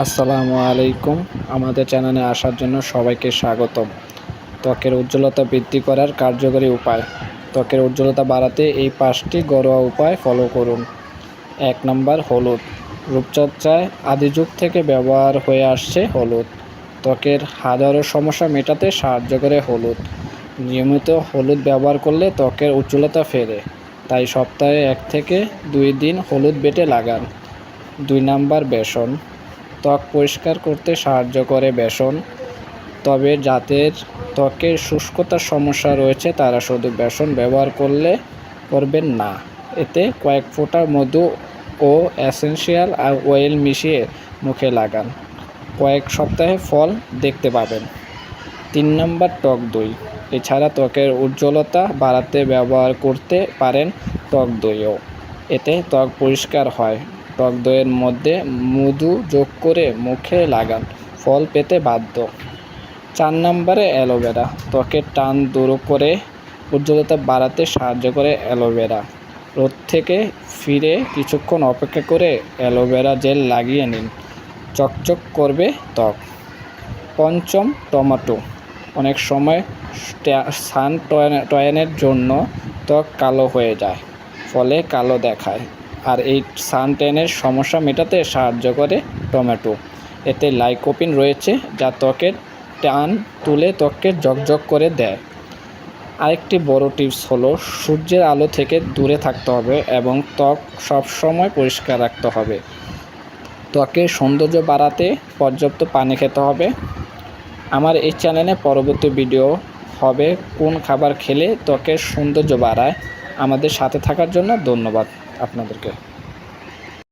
আসসালামু আলাইকুম। আমাদের চ্যানেলে আসার জন্য সবাইকে স্বাগতম। ত্বকের উজ্জ্বলতা বৃদ্ধি করার কার্যকরী উপায়। ত্বকের উজ্জ্বলতা বাড়াতে এই 5টি ঘরোয়া উপায় ফলো করুন। 1 নম্বর, হলুদ। রূপচর্চায় আদিযুগ থেকে ব্যবহার হয়ে আসছে হলুদ। ত্বকের হাজারো সমস্যা মেটাতে সাহায্য করে হলুদ। নিয়মিত হলুদ ব্যবহার করলে ত্বকের উজ্জ্বলতা ফেরে, তাই সপ্তাহে 1 থেকে 2 দিন হলুদ বেটে লাগান। 2 নম্বর, বেসন। ত্বক পরিষ্কার করতে সাহায্য করে বেসন, তবে যাদের ত্বকের শুষ্কতার সমস্যা রয়েছে তারা শুধু বেসন ব্যবহার করবেন না। এতে কয়েক ফোঁটা মধু ও এসেনশিয়াল অয়েল মিশিয়ে মুখে লাগান, কয়েক সপ্তাহে ফল দেখতে পাবেন। 3 নম্বর, টক দই। এছাড়া ত্বকের উজ্জ্বলতা বাড়াতে ব্যবহার করতে পারেন টক দইও, এতে ত্বক পরিষ্কার হয়। টক দইয়ের মধ্যে মধু যোগ করে মুখে লাগান, ফল পেতে বাধ্য। 4 নম্বরে, অ্যালোভেরা। ত্বকের টান দূর করে উজ্জ্বলতা বাড়াতে সাহায্য করে অ্যালোভেরা। রোদ থেকে ফিরে কিছুক্ষণ অপেক্ষা করে অ্যালোভেরা জেল লাগিয়ে নিন, চকচক করবে ত্বক। 5ম, টমেটো। অনেক সময় সান ট্যানের জন্য ত্বক কালো হয়ে যায়, ফলে কালো দেখায়, আর এই সান ট্যানের সমস্যা মেটাতে সাহায্য করে টমেটো। এতে লাইকোপিন রয়েছে, যা ত্বকের টান তুলে ত্বককে ঝকঝক করে দেয়। আরেকটি বড় টিপস হলো সূর্যের আলো থেকে দূরে থাকতে হবে এবং ত্বক সবসময় পরিষ্কার রাখতে হবে। ত্বকের সৌন্দর্য বাড়াতে পর্যাপ্ত পানি খেতে হবে। আমার এই চ্যানেলে পরবর্তী ভিডিও হবে কোন খাবার খেলে ত্বকের সৌন্দর্য বাড়ায়। আমাদের সাথে থাকার জন্য ধন্যবাদ আপনাদেরকে।